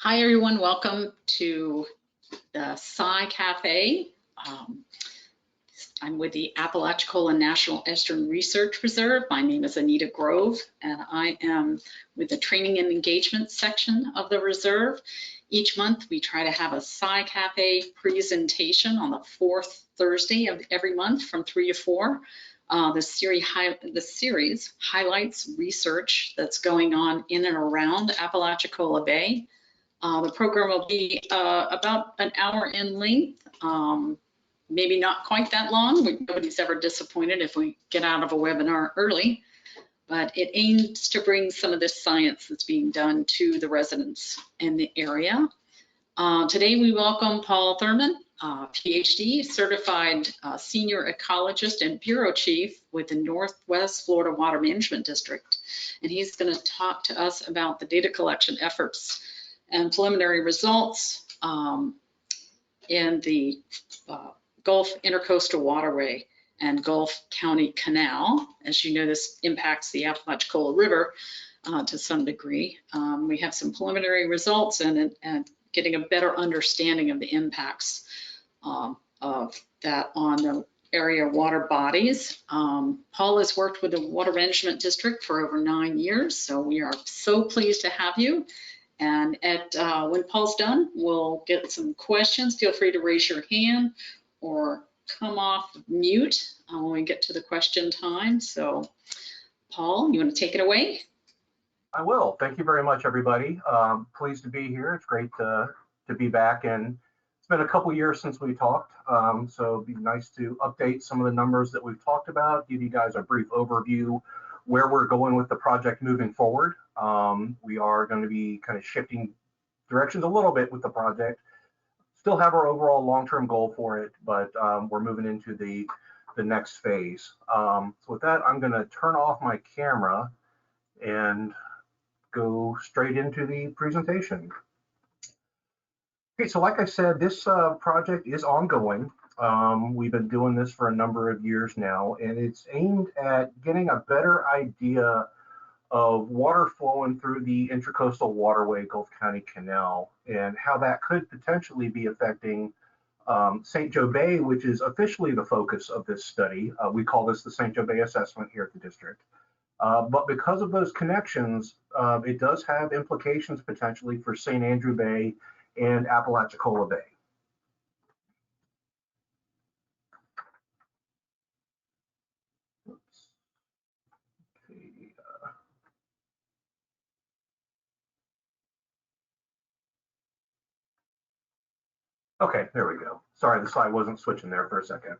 Hi everyone, welcome to the Sci-Cafe. I'm with the Apalachicola National Estuarine Research Reserve. My name is Anita Grove, and I am with the Training and Engagement section of the reserve. Each month we try to have a Sci-Cafe presentation on the fourth Thursday of every month from 3 to 4. The series highlights research that's going on in and around Apalachicola Bay. The program will be about an hour in length, maybe not quite that long. Nobody's ever disappointed if we get out of a webinar early, but it aims to bring some of this science that's being done to the residents in the area. Today we welcome Paul Thurman, PhD, certified senior ecologist and bureau chief with the Northwest Florida Water Management District. And he's going to talk to us about the data collection efforts and preliminary results in the Gulf Intracoastal Waterway and Gulf County Canal. As you know, this impacts the Apalachicola River to some degree. We have some preliminary results and getting a better understanding of the impacts of that on the area water bodies. Paul has worked with the Water Management District for over 9 years, so we are so pleased to have you. And when Paul's done, we'll get some questions. Feel free to raise your hand or come off mute when we get to the question time. So, Paul, you want to take it away? I will. Thank you very much, everybody. Pleased to be here. It's great to be back, and it's been a couple years since we talked, so it'd be nice to update some of the numbers that we've talked about, give you guys a brief overview where we're going with the project moving forward. We are going to be kind of shifting directions a little bit with the project. Still have our overall long-term goal for it, but we're moving into the next phase. So with that, I'm going to turn off my camera and go straight into the presentation. Okay, so like I said, this project is ongoing. We've been doing this for a number of years now, and it's aimed at getting a better idea of water flowing through the Intracoastal Waterway, Gulf County Canal, and how that could potentially be affecting St. Joe Bay, which is officially the focus of this study. We call this the St. Joe Bay assessment here at the district. But because of those connections, it does have implications potentially for St. Andrew Bay and Apalachicola Bay. Okay, there we go. Sorry, the slide wasn't switching there for a second.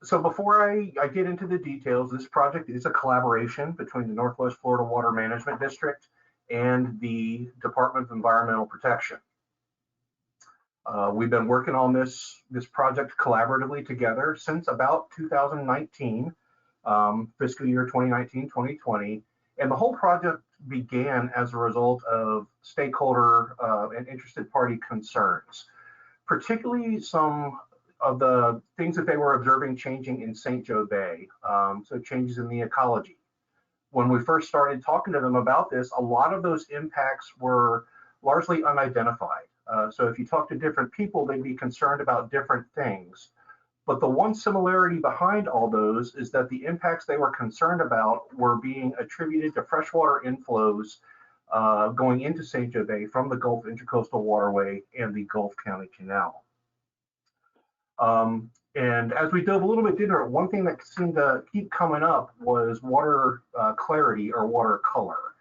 So before I get into the details, this project is a collaboration between the Northwest Florida Water Management District and the Department of Environmental Protection. We've been working on this project collaboratively together since about 2019, fiscal year 2019-2020, and the whole project began as a result of stakeholder and interested party concerns, particularly some of the things that they were observing changing in St. Joe Bay, so changes in the ecology. When we first started talking to them about this, a lot of those impacts were largely unidentified. So if you talk to different people, they'd be concerned about different things. But the one similarity behind all those is that the impacts they were concerned about were being attributed to freshwater inflows going into St. Joe Bay from the Gulf Intracoastal Waterway and the Gulf County Canal. And as we dove a little bit deeper, one thing that seemed to keep coming up was water clarity or water color.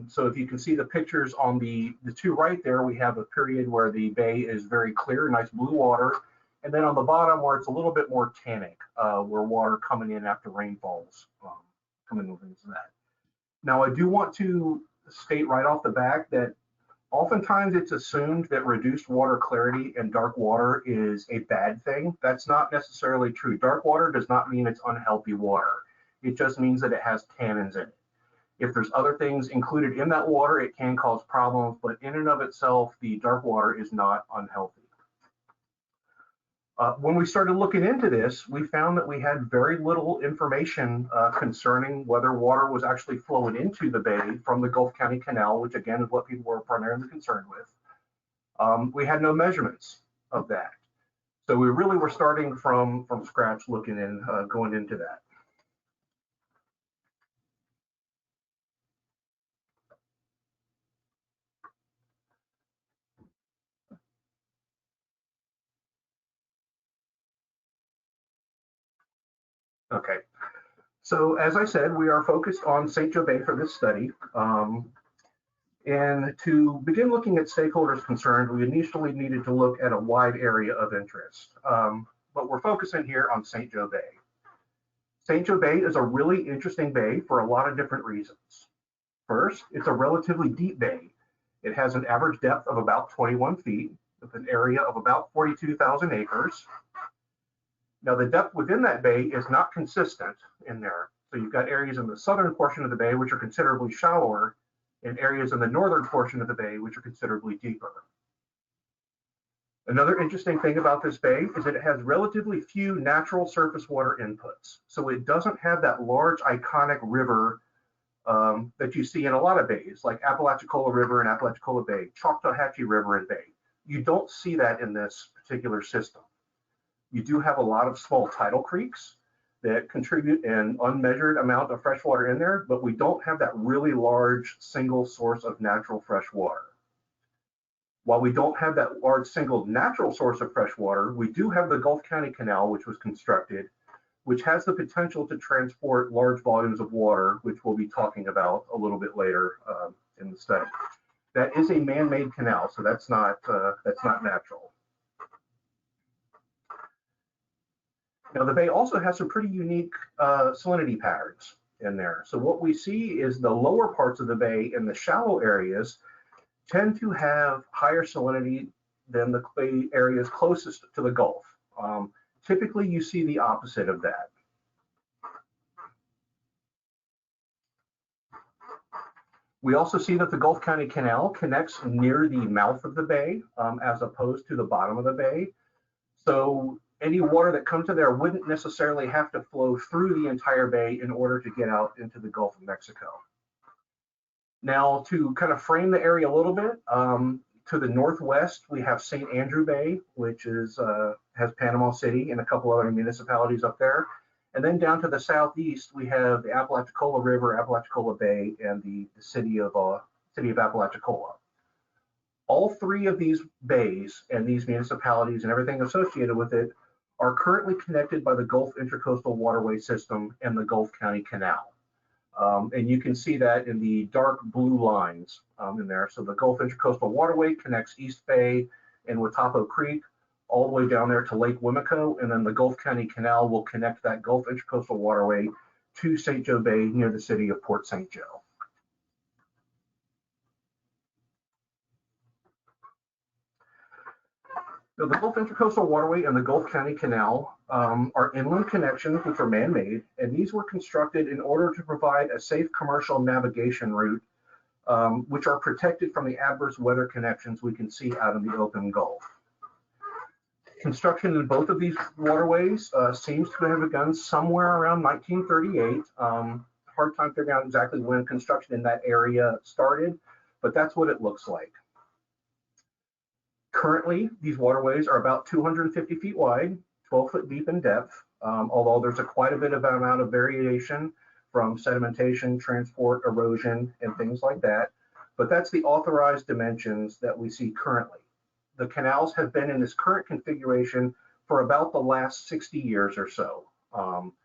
So if you can see the pictures on the two right there, we have a period where the bay is very clear, nice blue water. And then on the bottom where it's a little bit more tannic, where water coming in after rainfalls, coming over into that. Now I do want to state right off the bat that oftentimes it's assumed that reduced water clarity and dark water is a bad thing. That's not necessarily true. Dark water does not mean it's unhealthy water. It just means that it has tannins in it. If there's other things included in that water, it can cause problems, but in and of itself, the dark water is not unhealthy. When we started looking into this, we found that we had very little information concerning whether water was actually flowing into the bay from the Gulf County Canal, which again is what people were primarily concerned with. We had no measurements of that. So we really were starting from scratch looking in, going into that. Okay, so as I said, we are focused on St. Joe Bay for this study. And to begin looking at stakeholders concerned, we initially needed to look at a wide area of interest. But we're focusing here on St. Joe Bay. St. Joe Bay is a really interesting bay for a lot of different reasons. First, it's a relatively deep bay. It has an average depth of about 21 feet with an area of about 42,000 acres. Now, the depth within that bay is not consistent in there. So you've got areas in the southern portion of the bay which are considerably shallower, and areas in the northern portion of the bay which are considerably deeper. Another interesting thing about this bay is that it has relatively few natural surface water inputs. So it doesn't have that large iconic river that you see in a lot of bays, like Apalachicola River and Apalachicola Bay, Choctawhatchee River and Bay. You don't see that in this particular system. You do have a lot of small tidal creeks that contribute an unmeasured amount of fresh water in there, but we don't have that really large single source of natural fresh water. While we don't have that large single natural source of fresh water, we do have the Gulf County Canal, which was constructed, which has the potential to transport large volumes of water, which we'll be talking about a little bit later in the study. That is a man-made canal, so that's not natural. Now, the bay also has some pretty unique salinity patterns in there. So what we see is the lower parts of the bay in the shallow areas tend to have higher salinity than the bay areas closest to the Gulf. Typically, you see the opposite of that. We also see that the Gulf County Canal connects near the mouth of the bay as opposed to the bottom of the bay. So any water that comes to there wouldn't necessarily have to flow through the entire bay in order to get out into the Gulf of Mexico. Now, to kind of frame the area a little bit, to the northwest, we have St. Andrew Bay, which is has Panama City and a couple other municipalities up there. And then down to the southeast, we have the Apalachicola River, Apalachicola Bay, and the city of Apalachicola. All three of these bays and these municipalities and everything associated with it are currently connected by the Gulf Intracoastal Waterway system and the Gulf County Canal. And you can see that in the dark blue lines in there. So the Gulf Intracoastal Waterway connects East Bay and Watapo Creek all the way down there to Lake Wimico, and then the Gulf County Canal will connect that Gulf Intracoastal Waterway to St. Joe Bay near the city of Port St. Joe. So the Gulf Intracoastal Waterway and the Gulf County Canal are inland connections which are man-made, and these were constructed in order to provide a safe commercial navigation route, which are protected from the adverse weather connections we can see out in the open Gulf. Construction in both of these waterways seems to have begun somewhere around 1938. Hard time figuring out exactly when construction in that area started, but that's what it looks like. Currently, these waterways are about 250 feet wide, 12 foot deep in depth, although there's quite a bit of amount of variation from sedimentation, transport, erosion, and things like that. But that's the authorized dimensions that we see currently. The canals have been in this current configuration for about the last 60 years or so.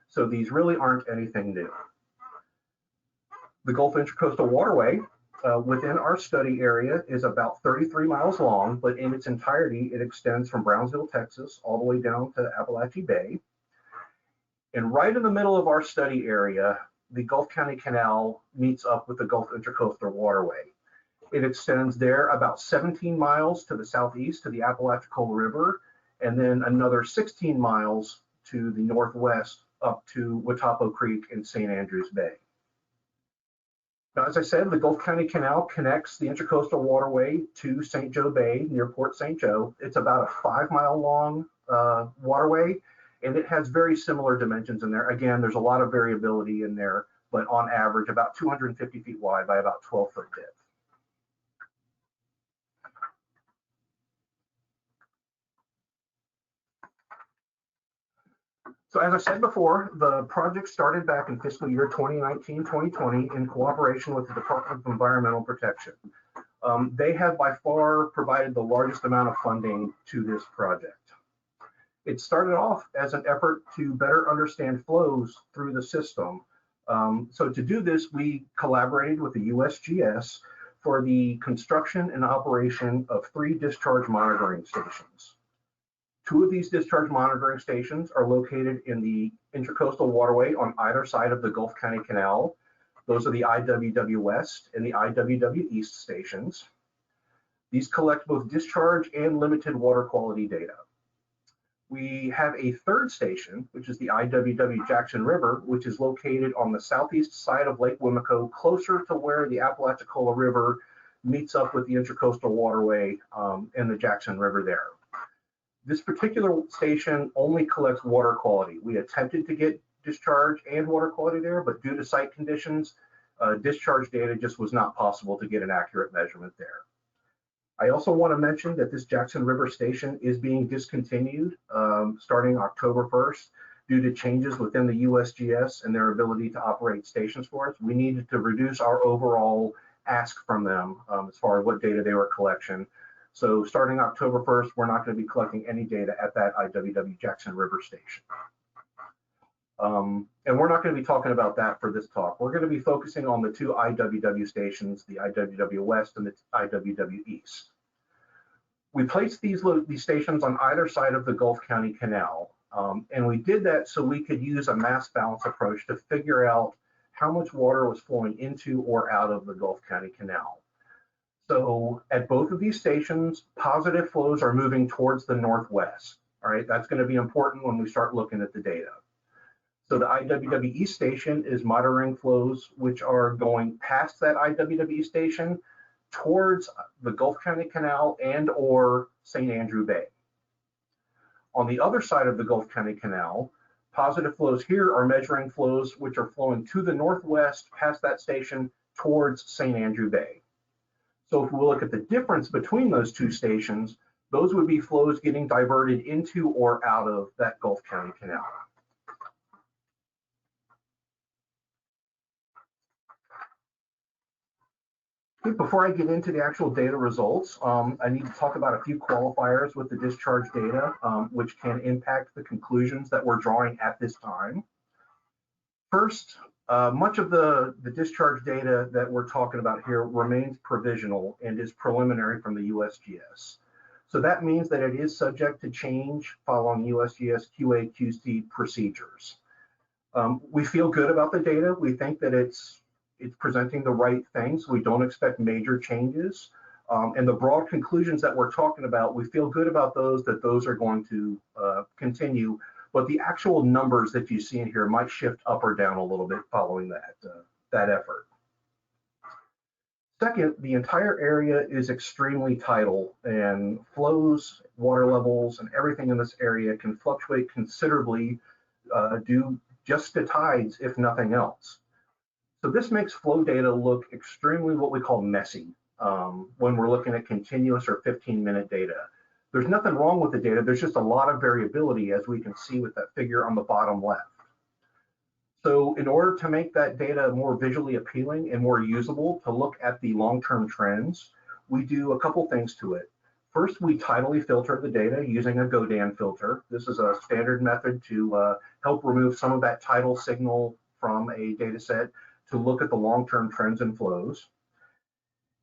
So these really aren't anything new. The Gulf Intracoastal Waterway within our study area is about 33 miles long, but in its entirety, it extends from Brownsville, Texas, all the way down to Appalachia Bay. And right in the middle of our study area, the Gulf County Canal meets up with the Gulf Intracoastal Waterway. It extends there about 17 miles to the southeast to the Apalachicola River, and then another 16 miles to the northwest up to Watapo Creek and St. Andrews Bay. Now, as I said, the Gulf County Canal connects the Intracoastal Waterway to St. Joe Bay near Port St. Joe. It's about a 5 mile long Waterway, and it has very similar dimensions in there. Again, there's a lot of variability in there, but on average about 250 feet wide by about 12-foot depth. So as I said before, the project started back in fiscal year 2019-2020 in cooperation with the Department of Environmental Protection. They have by far provided the largest amount of funding to this project. It started off as an effort to better understand flows through the system. So to do this, we collaborated with the USGS for the construction and operation of 3 discharge monitoring stations. 2 of these discharge monitoring stations are located in the Intracoastal Waterway on either side of the Gulf County Canal. Those are the IWW West and the IWW East stations. These collect both discharge and limited water quality data. We have a 3rd station, which is the IWW Jackson River, which is located on the southeast side of Lake Wimico, closer to where the Apalachicola River meets up with the Intracoastal Waterway and the Jackson River there. This particular station only collects water quality. We attempted to get discharge and water quality there, but due to site conditions, discharge data just was not possible to get an accurate measurement there. I also want to mention that this Jackson River station is being discontinued starting October 1st due to changes within the USGS and their ability to operate stations for us. We needed to reduce our overall ask from them as far as what data they were collecting. So starting October 1st, we're not going to be collecting any data at that IWW Jackson River station. And we're not going to be talking about that for this talk. We're going to be focusing on the 2 IWW stations, the IWW West and the IWW East. We placed these stations on either side of the Gulf County Canal, and we did that so we could use a mass balance approach to figure out how much water was flowing into or out of the Gulf County Canal. So at both of these stations, positive flows are moving towards the northwest. All right, that's going to be important when we start looking at the data. So the IWW East station is monitoring flows which are going past that IWW station towards the Gulf County Canal and or St. Andrew Bay. On the other side of the Gulf County Canal, positive flows here are measuring flows which are flowing to the northwest past that station towards St. Andrew Bay. So if we look at the difference between those 2 stations, those would be flows getting diverted into or out of that Gulf County Canal. Before I get into the actual data results, I need to talk about a few qualifiers with the discharge data, which can impact the conclusions that we're drawing at this time. First, much of the discharge data that we're talking about here remains provisional and is preliminary from the USGS. So that means that it is subject to change following USGS QA/QC procedures. We feel good about the data. We think that it's presenting the right things. We don't expect major changes. And the broad conclusions that we're talking about, we feel good about those, that those are going to continue. But the actual numbers that you see in here might shift up or down a little bit following that effort. Second, the entire area is extremely tidal, and flows, water levels, and everything in this area can fluctuate considerably due just to tides, if nothing else. So this makes flow data look extremely what we call messy when we're looking at continuous or 15-minute data. There's nothing wrong with the data, there's just a lot of variability, as we can see with that figure on the bottom left. So in order to make that data more visually appealing and more usable to look at the long-term trends, we do a couple things to it. First, we tidally filter the data using a Godan filter. This is a standard method to help remove some of that tidal signal from a data set to look at the long-term trends and flows.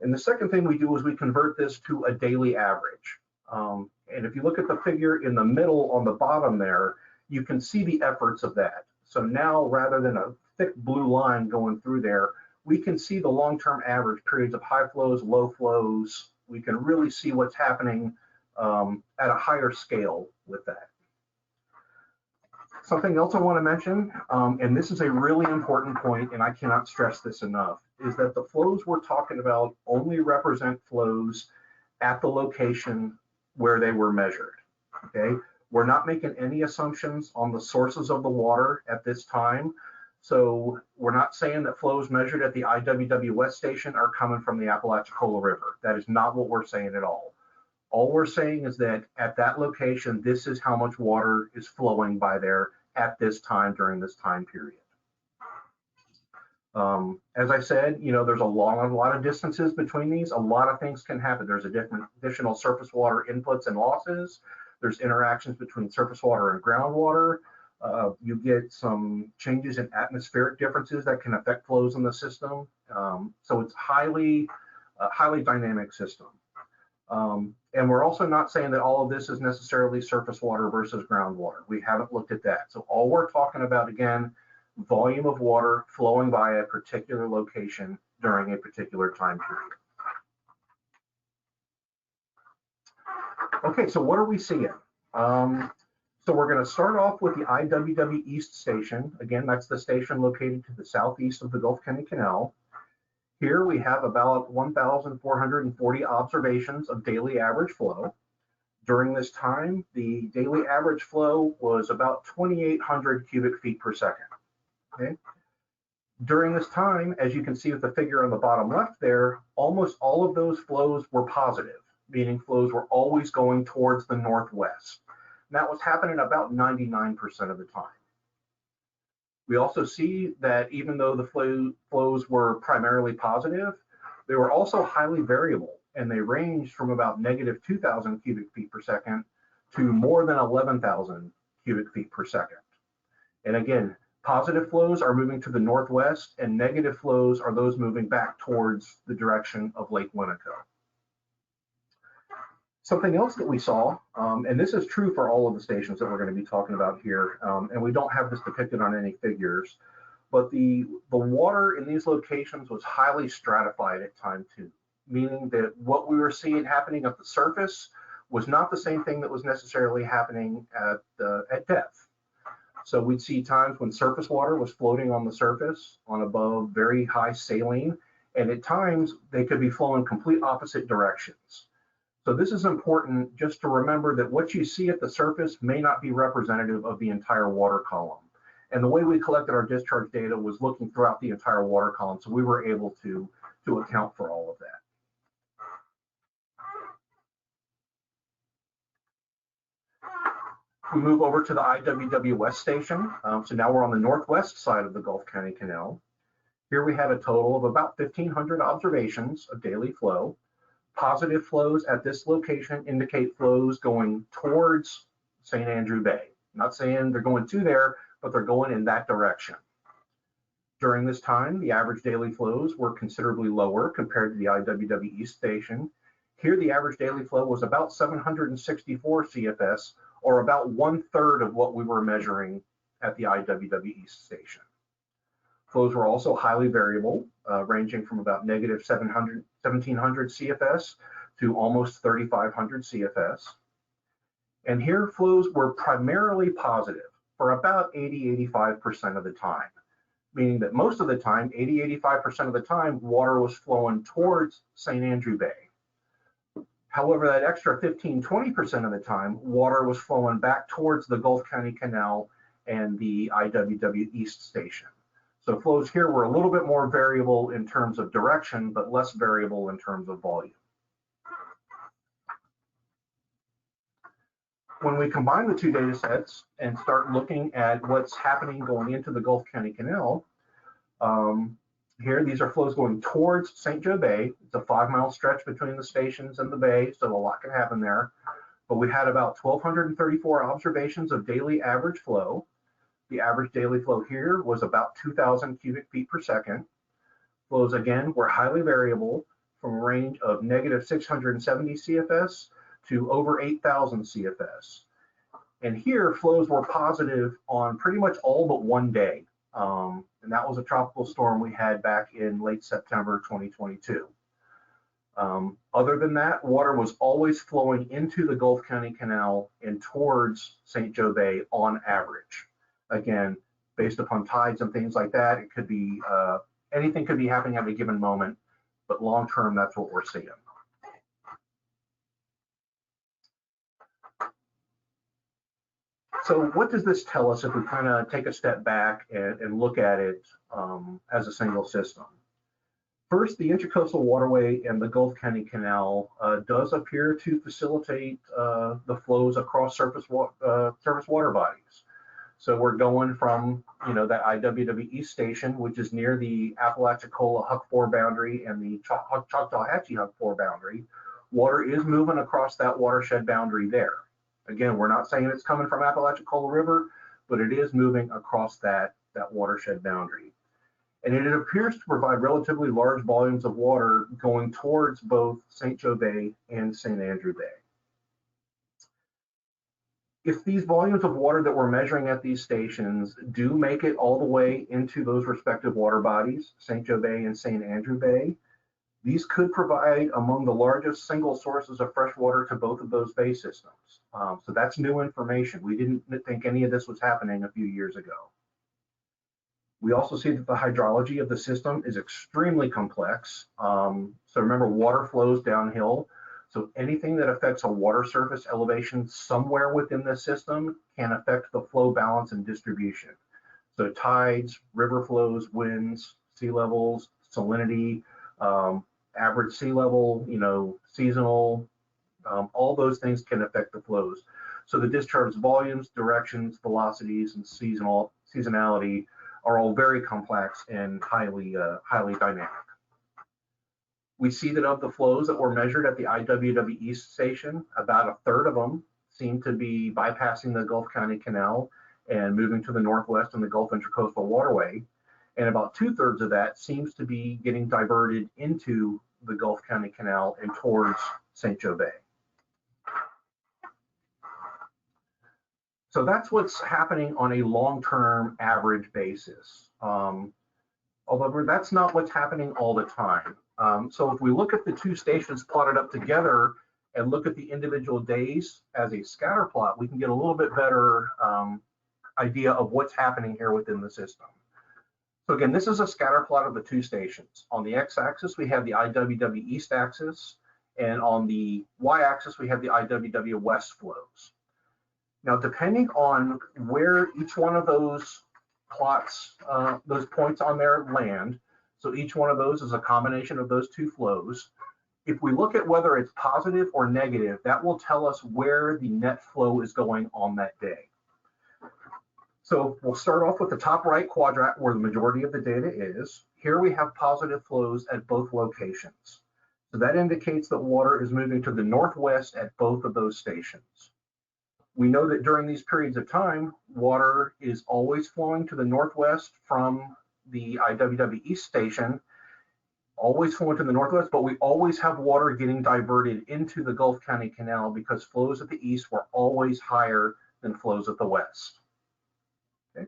And the second thing we do is we convert this to a daily average. And if you look at the figure in the middle on the bottom there, you can see the efforts of that. So now, rather than a thick blue line going through there, we can see the long-term average periods of high flows, low flows. We can really see what's happening at a higher scale with that. Something else I want to mention, and this is a really important point, and I cannot stress this enough, is that the flows we're talking about only represent flows at the location where they were measured, okay? We're not making any assumptions on the sources of the water at this time. So we're not saying that flows measured at the IWW West station are coming from the Apalachicola River. That is not what we're saying at all. All we're saying is that at that location, this is how much water is flowing by there at this time during this time period. As I said, there's a lot of distances between these. A lot of things can happen. There's additional surface water inputs and losses. There's interactions between surface water and groundwater. You get some changes in atmospheric differences that can affect flows in the system. So it's highly dynamic system. And we're also not saying that all of this is necessarily surface water versus groundwater. We haven't looked at that. So all we're talking about, again, volume of water flowing by a particular location during a particular time period. Okay, so what are we seeing? So we're going to start off with the IWW East station. Again, that's the station located to the southeast of the Gulf County Canal. Here we have about 1,440 observations of daily average flow. During this time, the daily average flow was about 2,800 cubic feet per second. Okay. During this time, as you can see with the figure on the bottom left there, almost all of those flows were positive, meaning flows were always going towards the northwest. And that was happening about 99% of the time. We also see that even though the flows were primarily positive, they were also highly variable, and they ranged from about negative 2,000 cubic feet per second to more than 11,000 cubic feet per second. And again, positive flows are moving to the northwest, and negative flows are those moving back towards the direction of Lake Winneco. Something else that we saw, and this is true for all of the stations that we're going to be talking about here, and we don't have this depicted on any figures, but the water in these locations was highly stratified at time 2, meaning that what we were seeing happening at the surface was not the same thing that was necessarily happening at depth. So we'd see times when surface water was floating on the surface on above very high saline, and at times they could be flowing complete opposite directions. So this is important just to remember that what you see at the surface may not be representative of the entire water column. And the way we collected our discharge data was looking throughout the entire water column, so we were able to account for all of that. We move over to the IWW West station. So now we're on the northwest side of the Gulf County Canal. Here we had a total of about 1,500 observations of daily flow. Positive flows at this location indicate flows going towards St. Andrew Bay. I'm not saying they're going to there, but they're going in that direction. During this time, the average daily flows were considerably lower compared to the IWW East station. Here, the average daily flow was about 764 CFS, or about 1/3 of what we were measuring at the IWW East station. Flows were also highly variable, ranging from about negative 1,700 CFS to almost 3,500 CFS. And here flows were primarily positive for about 80–85% of the time, meaning that most of the time, 80–85% of the time, water was flowing towards St. Andrew Bay. However, that extra 15–20% of the time, water was flowing back towards the Gulf County Canal and the IWW East station. So flows here were a little bit more variable in terms of direction, but less variable in terms of volume. When we combine the two data sets and start looking at what's happening going into the Gulf County Canal, here these are flows going towards St. Joe Bay. It's a 5-mile stretch between the stations and the bay, so a lot can happen there. But we had about 1,234 observations of daily average flow. The average daily flow here was about 2,000 cubic feet per second. Flows again were highly variable from a range of negative 670 CFS to over 8,000 CFS. And here flows were positive on pretty much all but one day. And that was a tropical storm we had back in late September 2022. Other than that, water was always flowing into the Gulf County Canal and towards St. Joe Bay on average. Again, based upon tides and things like that, it could be, anything could be happening at a given moment, but long term, that's what we're seeing. So what does this tell us if we kind of take a step back and look at it as a single system? First, the Intracoastal Waterway and the Gulf County Canal does appear to facilitate the flows across surface water bodies. So we're going from, that IWW East station, which is near the Apalachicola Huck 4 boundary and the Choctaw-Hatchie Huck 4 boundary. Water is moving across that watershed boundary there. Again, we're not saying it's coming from Apalachicola River, but it is moving across that watershed boundary. And it appears to provide relatively large volumes of water going towards both St. Joe Bay and St. Andrew Bay. If these volumes of water that we're measuring at these stations do make it all the way into those respective water bodies, St. Joe Bay and St. Andrew Bay, these could provide among the largest single sources of fresh water to both of those bay systems. So that's new information. We didn't think any of this was happening a few years ago. We also see that the hydrology of the system is extremely complex. So remember, water flows downhill. So anything that affects a water surface elevation somewhere within the system can affect the flow balance and distribution. So tides, river flows, winds, sea levels, salinity, average sea level, seasonal, all those things can affect the flows. So the discharge volumes, directions, velocities, and seasonality are all very complex and highly dynamic. We see that of the flows that were measured at the IWW East station, about a third of them seem to be bypassing the Gulf County Canal and moving to the northwest on the Gulf Intracoastal Waterway. And about 2/3 of that seems to be getting diverted into the Gulf County Canal and towards St. Joe Bay. So that's what's happening on a long-term average basis. Although that's not what's happening all the time. So if we look at the two stations plotted up together and look at the individual days as a scatter plot, we can get a little bit better idea of what's happening here within the system. So again, this is a scatter plot of the two stations. On the x-axis, we have the IWW East axis, and on the y-axis, we have the IWW West flows. Now, depending on where each one of those plots, those points on their land, so each one of those is a combination of those two flows. If we look at whether it's positive or negative, that will tell us where the net flow is going on that day. So we'll start off with the top right quadrant where the majority of the data is. Here we have positive flows at both locations. So that indicates that water is moving to the northwest at both of those stations. We know that during these periods of time, water is always flowing to the northwest from the IWW East station, always flowing to the northwest, but we always have water getting diverted into the Gulf County Canal because flows at the east were always higher than flows at the west. Okay.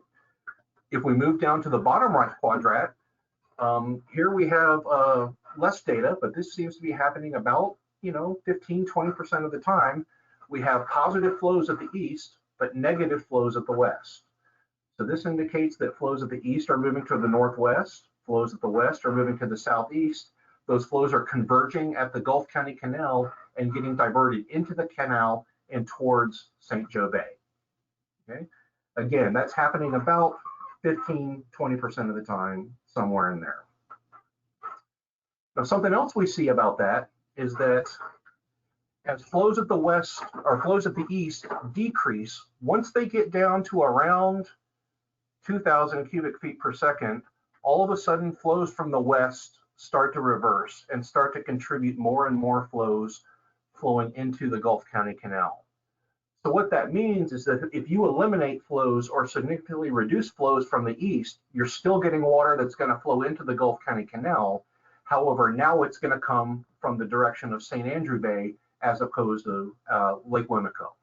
If we move down to the bottom right quadrant, here we have less data, but this seems to be happening about 15–20% of the time. We have positive flows at the east, but negative flows at the west. So this indicates that flows at the east are moving to the northwest, flows at the west are moving to the southeast. Those flows are converging at the Gulf County Canal and getting diverted into the canal and towards St. Joe Bay. Okay. Again, that's happening about 15–20% of the time, somewhere in there. Now, something else we see about that is that as flows at the west or flows at the east decrease, once they get down to around 2,000 cubic feet per second, all of a sudden flows from the west start to reverse and start to contribute more and more flows flowing into the Gulf County Canal. So what that means is that if you eliminate flows or significantly reduce flows from the east, you're still getting water that's going to flow into the Gulf County Canal. However, now it's going to come from the direction of St. Andrew Bay as opposed to Lake Wimico.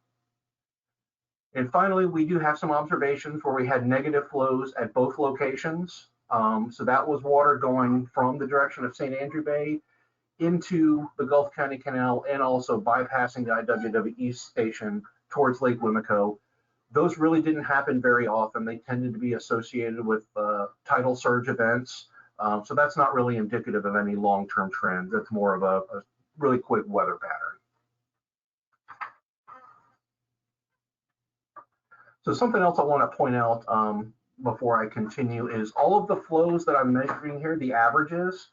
And finally, we do have some observations where we had negative flows at both locations. So that was water going from the direction of St. Andrew Bay into the Gulf County Canal and also bypassing the IWW East station towards Lake Wimico. Those really didn't happen very often. They tended to be associated with tidal surge events. So that's not really indicative of any long-term trends. That's more of a really quick weather pattern. So something else I want to point out before I continue is all of the flows that I'm measuring here, the averages,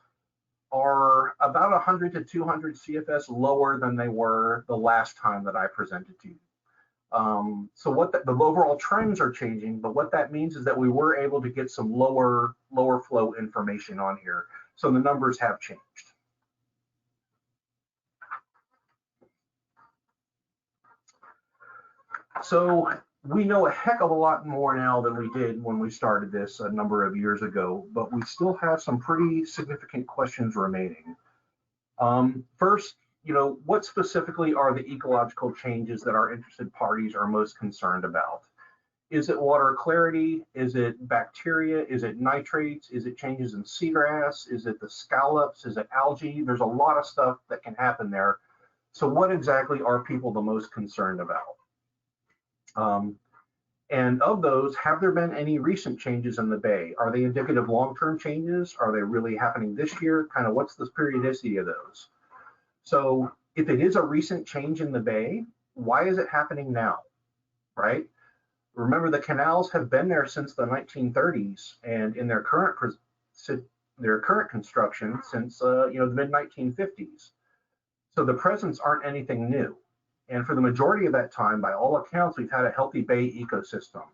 are about 100 to 200 CFS lower than they were the last time that I presented to you. So what the overall trends are changing, but what that means is that we were able to get some lower flow information on here. So the numbers have changed. So we know a heck of a lot more now than we did when we started this a number of years ago, but we still have some pretty significant questions remaining. First, what specifically are the ecological changes that our interested parties are most concerned about? Is it water clarity? Is it bacteria? Is it nitrates? Is it changes in seagrass? Is it the scallops? Is it algae? There's a lot of stuff that can happen there. So what exactly are people the most concerned about? And of those, have there been any recent changes in the bay? Are they indicative long-term changes? Are they really happening this year? Kind of what's the periodicity of those? So if it is a recent change in the bay, why is it happening now, right? Remember, the canals have been there since the 1930s, and in their current construction since the mid-1950s. So the presents aren't anything new. And for the majority of that time, by all accounts, we've had a healthy bay ecosystem.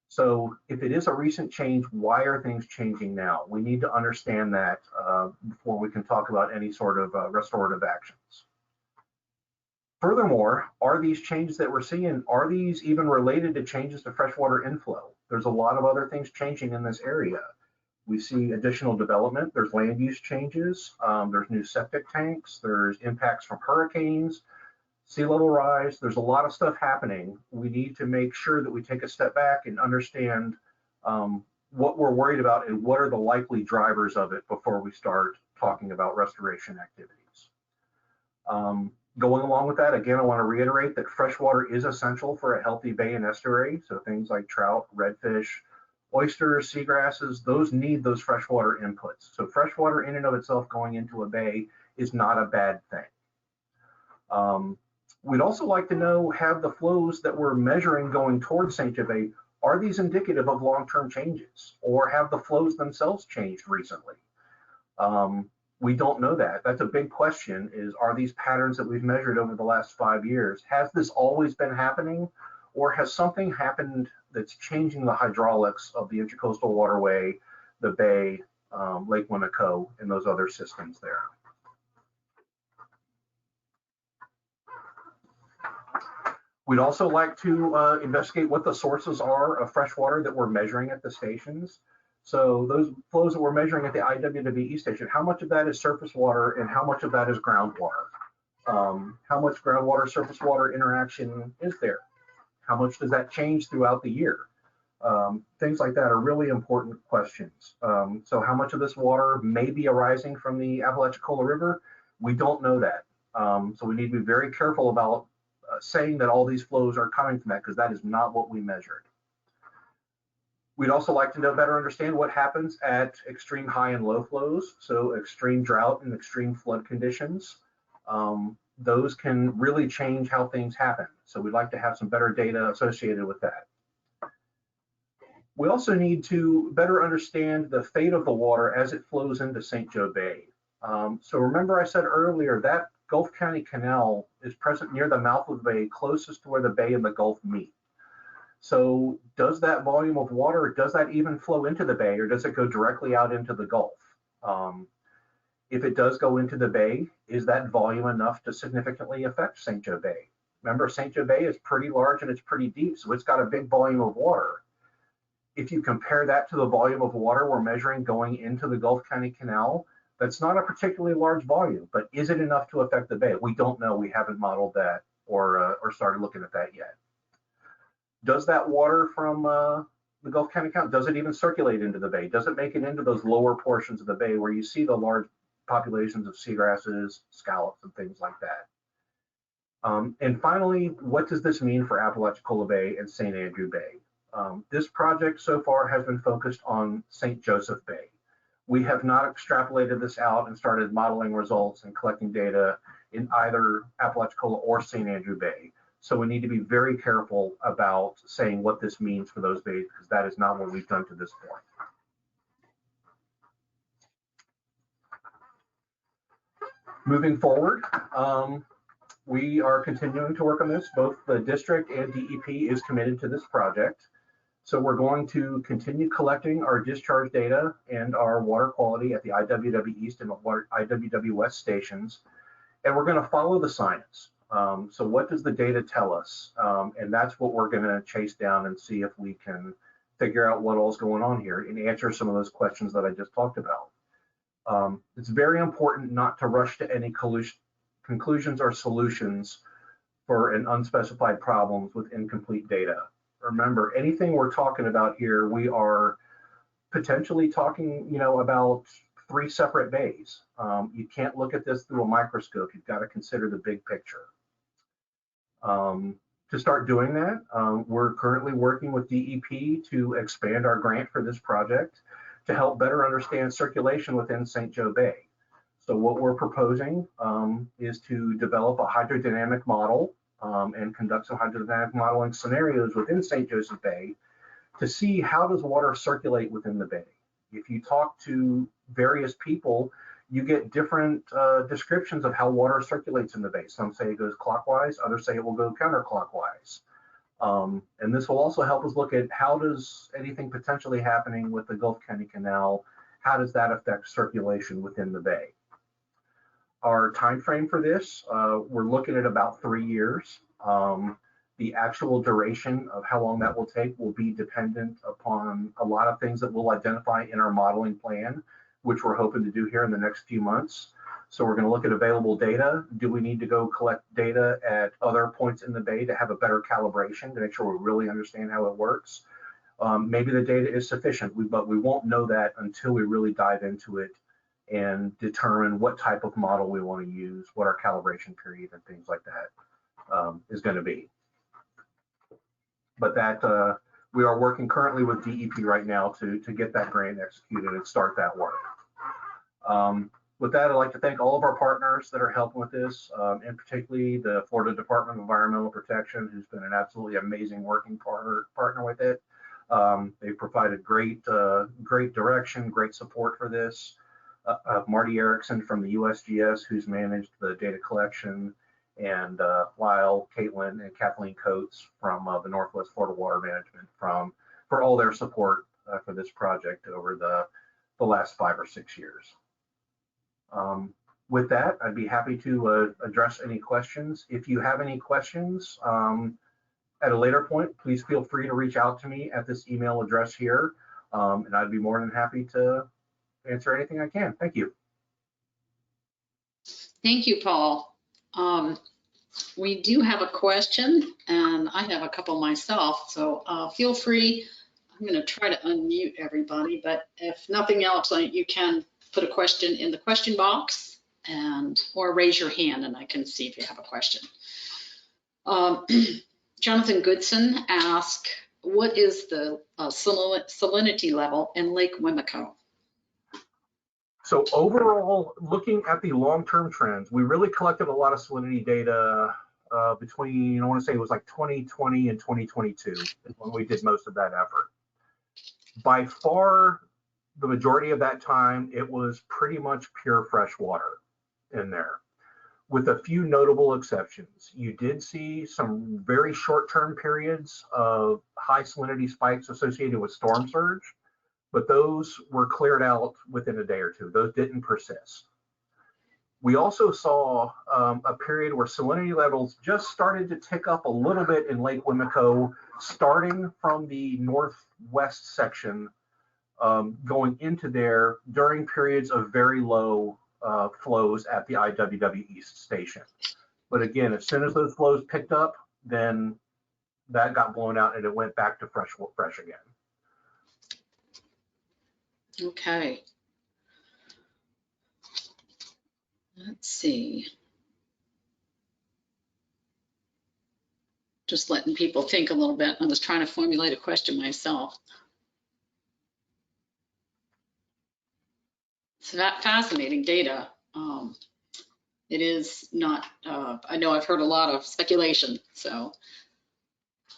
So if it is a recent change, why are things changing now? We need to understand that before we can talk about any sort of restorative actions. Furthermore, are these changes that we're seeing, are these even related to changes to freshwater inflow? There's a lot of other things changing in this area. We see additional development, there's land use changes, there's new septic tanks, there's impacts from hurricanes, sea level rise, there's a lot of stuff happening. We need to make sure that we take a step back and understand what we're worried about and what are the likely drivers of it before we start talking about restoration activities. Going along with that, again, I want to reiterate that freshwater is essential for a healthy bay and estuary. So things like trout, redfish, oysters, seagrasses, those need those freshwater inputs. So freshwater in and of itself going into a bay is not a bad thing. We'd also like to know, have the flows that we're measuring going towards St. Gervais, are these indicative of long-term changes, or have the flows themselves changed recently? We don't know that. That's a big question, is are these patterns that we've measured over the last 5 years, has this always been happening, or has something happened that's changing the hydraulics of the Intracoastal Waterway, the bay, Lake Winnebago, and those other systems there? We'd also like to investigate what the sources are of fresh water that we're measuring at the stations. So those flows that we're measuring at the IWWE station, how much of that is surface water and how much of that is groundwater? How much groundwater surface water interaction is there? How much does that change throughout the year? Things like that are really important questions. So how much of this water may be arising from the Apalachicola River? We don't know that. So we need to be very careful about saying that all these flows are coming from that, because that is not what we measured. We'd also like to better understand what happens at extreme high and low flows, so extreme drought and extreme flood conditions. Those can really change how things happen. So we'd like to have some better data associated with that. We also need to better understand the fate of the water as it flows into St. Joe Bay. So remember I said earlier that Gulf County Canal is present near the mouth of the bay, closest to where the bay and the Gulf meet. So does that volume of water, does that even flow into the bay, or does it go directly out into the Gulf? If it does go into the bay, is that volume enough to significantly affect St. Joe Bay? Remember, St. Joe Bay is pretty large and it's pretty deep, so it's got a big volume of water. If you compare that to the volume of water we're measuring going into the Gulf County Canal, that's not a particularly large volume, but is it enough to affect the bay? We don't know. We haven't modeled that or started looking at that yet. Does that water from the Gulf County Canal, does it even circulate into the bay? Does it make it into those lower portions of the bay where you see the large populations of seagrasses, scallops, and things like that? And finally, what does this mean for Apalachicola Bay and St. Andrew Bay? This project so far has been focused on St. Joseph Bay. We have not extrapolated this out and started modeling results and collecting data in either Apalachicola or St. Andrew Bay. So we need to be very careful about saying what this means for those bays, because that is not what we've done to this point. Moving forward, we are continuing to work on this. Both the district and DEP is committed to this project. So we're going to continue collecting our discharge data and our water quality at the IWW East and IWW West stations. And we're going to follow the science. So what does the data tell us? And that's what we're going to chase down and see if we can figure out what all's going on here and answer some of those questions that I just talked about. It's very important not to rush to any conclusions or solutions for an unspecified problems with incomplete data. Remember, anything we're talking about here, we are potentially talking, about 3 separate bays. You can't look at this through a microscope. You've got to consider the big picture. To start doing that, we're currently working with DEP to expand our grant for this project to help better understand circulation within St. Joe Bay. So what we're proposing is to develop a hydrodynamic model and conduct some hydrodynamic modeling scenarios within St. Joseph Bay to see how does water circulate within the bay. If you talk to various people, you get different descriptions of how water circulates in the bay. Some say it goes clockwise, others say it will go counterclockwise. And this will also help us look at how does anything potentially happening with the Gulf County Canal, how does that affect circulation within the bay? Our time frame for this, we're looking at about 3 years. The actual duration of how long that will take will be dependent upon a lot of things that we'll identify in our modeling plan, which we're hoping to do here in the next few months. So we're going to look at available data. Do we need to go collect data at other points in the bay to have a better calibration to make sure we really understand how it works? Maybe the data is sufficient, but we won't know that until we really dive into it and determine what type of model we want to use, what our calibration period and things like that is going to be. But that we are working currently with DEP right now to get that grant executed and start that work. With that, I'd like to thank all of our partners that are helping with this, and particularly the Florida Department of Environmental Protection, who's been an absolutely amazing working partner with it. They've provided great direction, great support for this. Marty Erickson from the USGS, who's managed the data collection, and Lyle, Caitlin, and Kathleen Coates from the Northwest Florida Water Management for all their support for this project over the last 5 or 6 years. With that, I'd be happy to address any questions. If you have any questions at a later point, please feel free to reach out to me at this email address here, and I'd be more than happy to answer anything I can. Thank you. Thank you, Paul. We do have a question, and I have a couple myself, so feel free. I'm going to try to unmute everybody, but if nothing else, you can put a question in the question box or raise your hand, and I can see if you have a question. Jonathan Goodson asked, what is the salinity level in Lake Wimico? So overall, looking at the long-term trends, we really collected a lot of salinity data between, I want to say it was like 2020 and 2022 is when we did most of that effort. By far, the majority of that time, it was pretty much pure fresh water in there, with a few notable exceptions. You did see some very short-term periods of high salinity spikes associated with storm surge, but those were cleared out within a day or two. Those didn't persist. We also saw a period where salinity levels just started to tick up a little bit in Lake Wimico, starting from the northwest section, going into there during periods of very low flows at the IWW East station. But again, as soon as those flows picked up, then that got blown out and it went back to fresh again. Okay. Let's see. Just letting people think a little bit. I was trying to formulate a question myself. So that fascinating data. it is not, I know I've heard a lot of speculation, so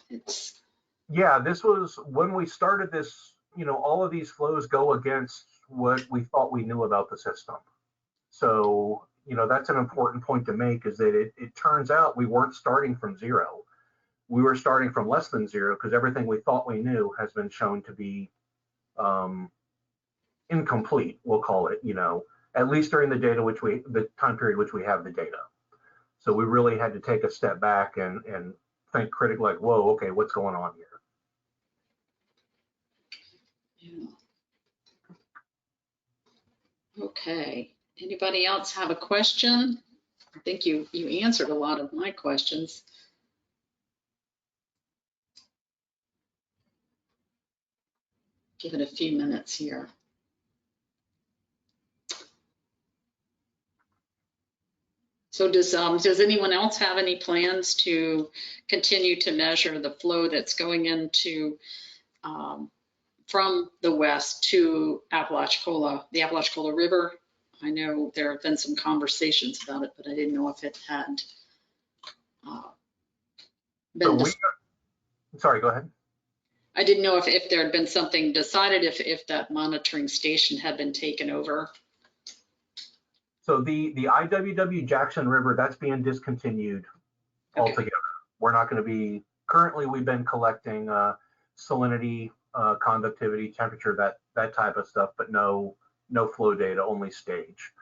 it's. Yeah, this was when we started this, all of these flows go against what we thought we knew about the system. So, that's an important point to make, is that it turns out we weren't starting from zero. We were starting from less than zero, because everything we thought we knew has been shown to be incomplete, we'll call it, at least during the time period which we have the data. So we really had to take a step back and think critically, like, whoa, okay, what's going on here? Yeah. Okay, anybody else have a question? I think you answered a lot of my questions. Give it a few minutes here. So does anyone else have any plans to continue to measure the flow that's going into from the west to Apalachicola, the Apalachicola River? I know there have been some conversations about it, but I didn't know if it had been. Sorry, go ahead. I didn't know if there had been something decided, if that monitoring station had been taken over. So the IWW Jackson River, that's being discontinued altogether. We're not going to be, currently we've been collecting salinity, conductivity, temperature, that type of stuff, but no flow data, only stage.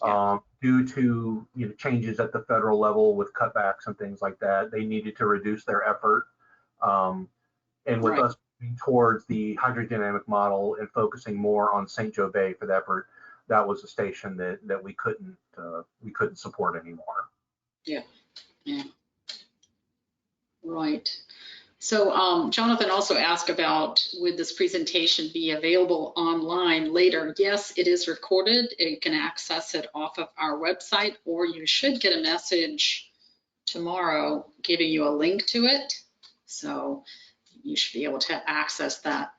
Yeah. Due to changes at the federal level with cutbacks and things like that, they needed to reduce their effort. And with us moving towards the hydrodynamic model and focusing more on St. Joe Bay for the effort, that was a station that we couldn't support anymore. Yeah. Right. So Jonathan also asked about, would this presentation be available online later? Yes, it is recorded. You can access it off of our website, or you should get a message tomorrow giving you a link to it. So you should be able to access that.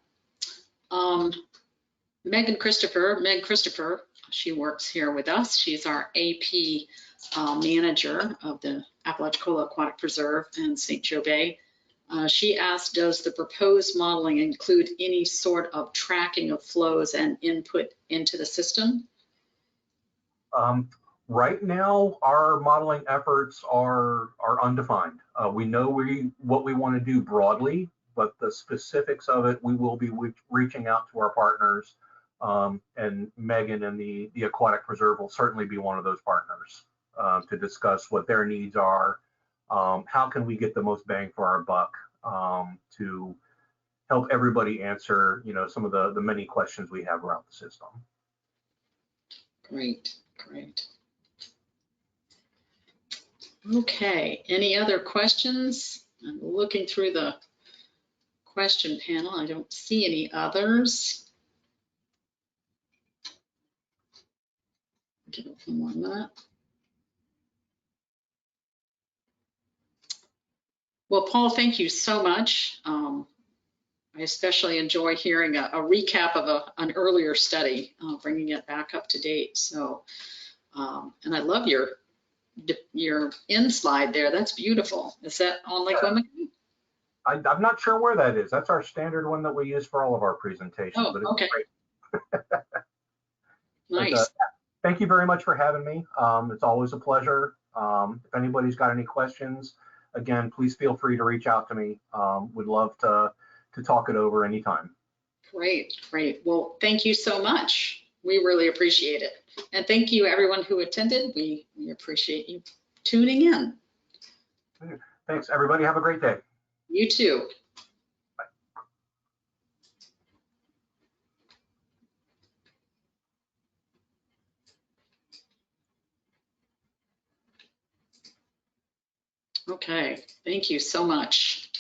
Meg Christopher, she works here with us. She's our AP manager of the Apalachicola Aquatic Preserve and St. Joe Bay. She asked, does the proposed modeling include any sort of tracking of flows and input into the system? Right now, our modeling efforts are undefined. We know what we want to do broadly, but the specifics of it, we will be reaching out to our partners, and Megan and the Aquatic Preserve will certainly be one of those partners to discuss what their needs are. How can we get the most bang for our buck to help everybody answer, some of the many questions we have around the system. Great. Okay, any other questions? I'm looking through the question panel. I don't see any others. Give it one more minute. Well, Paul, thank you so much. I especially enjoy hearing a recap of an earlier study, bringing it back up to date. So, and I love your end slide there. That's beautiful. Is that on Lake Wemigee? I'm not sure where that is. That's our standard one that we use for all of our presentations. Oh, but it's okay. Great. Nice. But, thank you very much for having me. It's always a pleasure. If anybody's got any questions, again, please feel free to reach out to me. Would love to talk it over anytime. Great. Well, thank you so much. We really appreciate it. And thank you everyone who attended. We appreciate you tuning in. Thanks everybody. Have a great day. You too. Bye. Okay, thank you so much.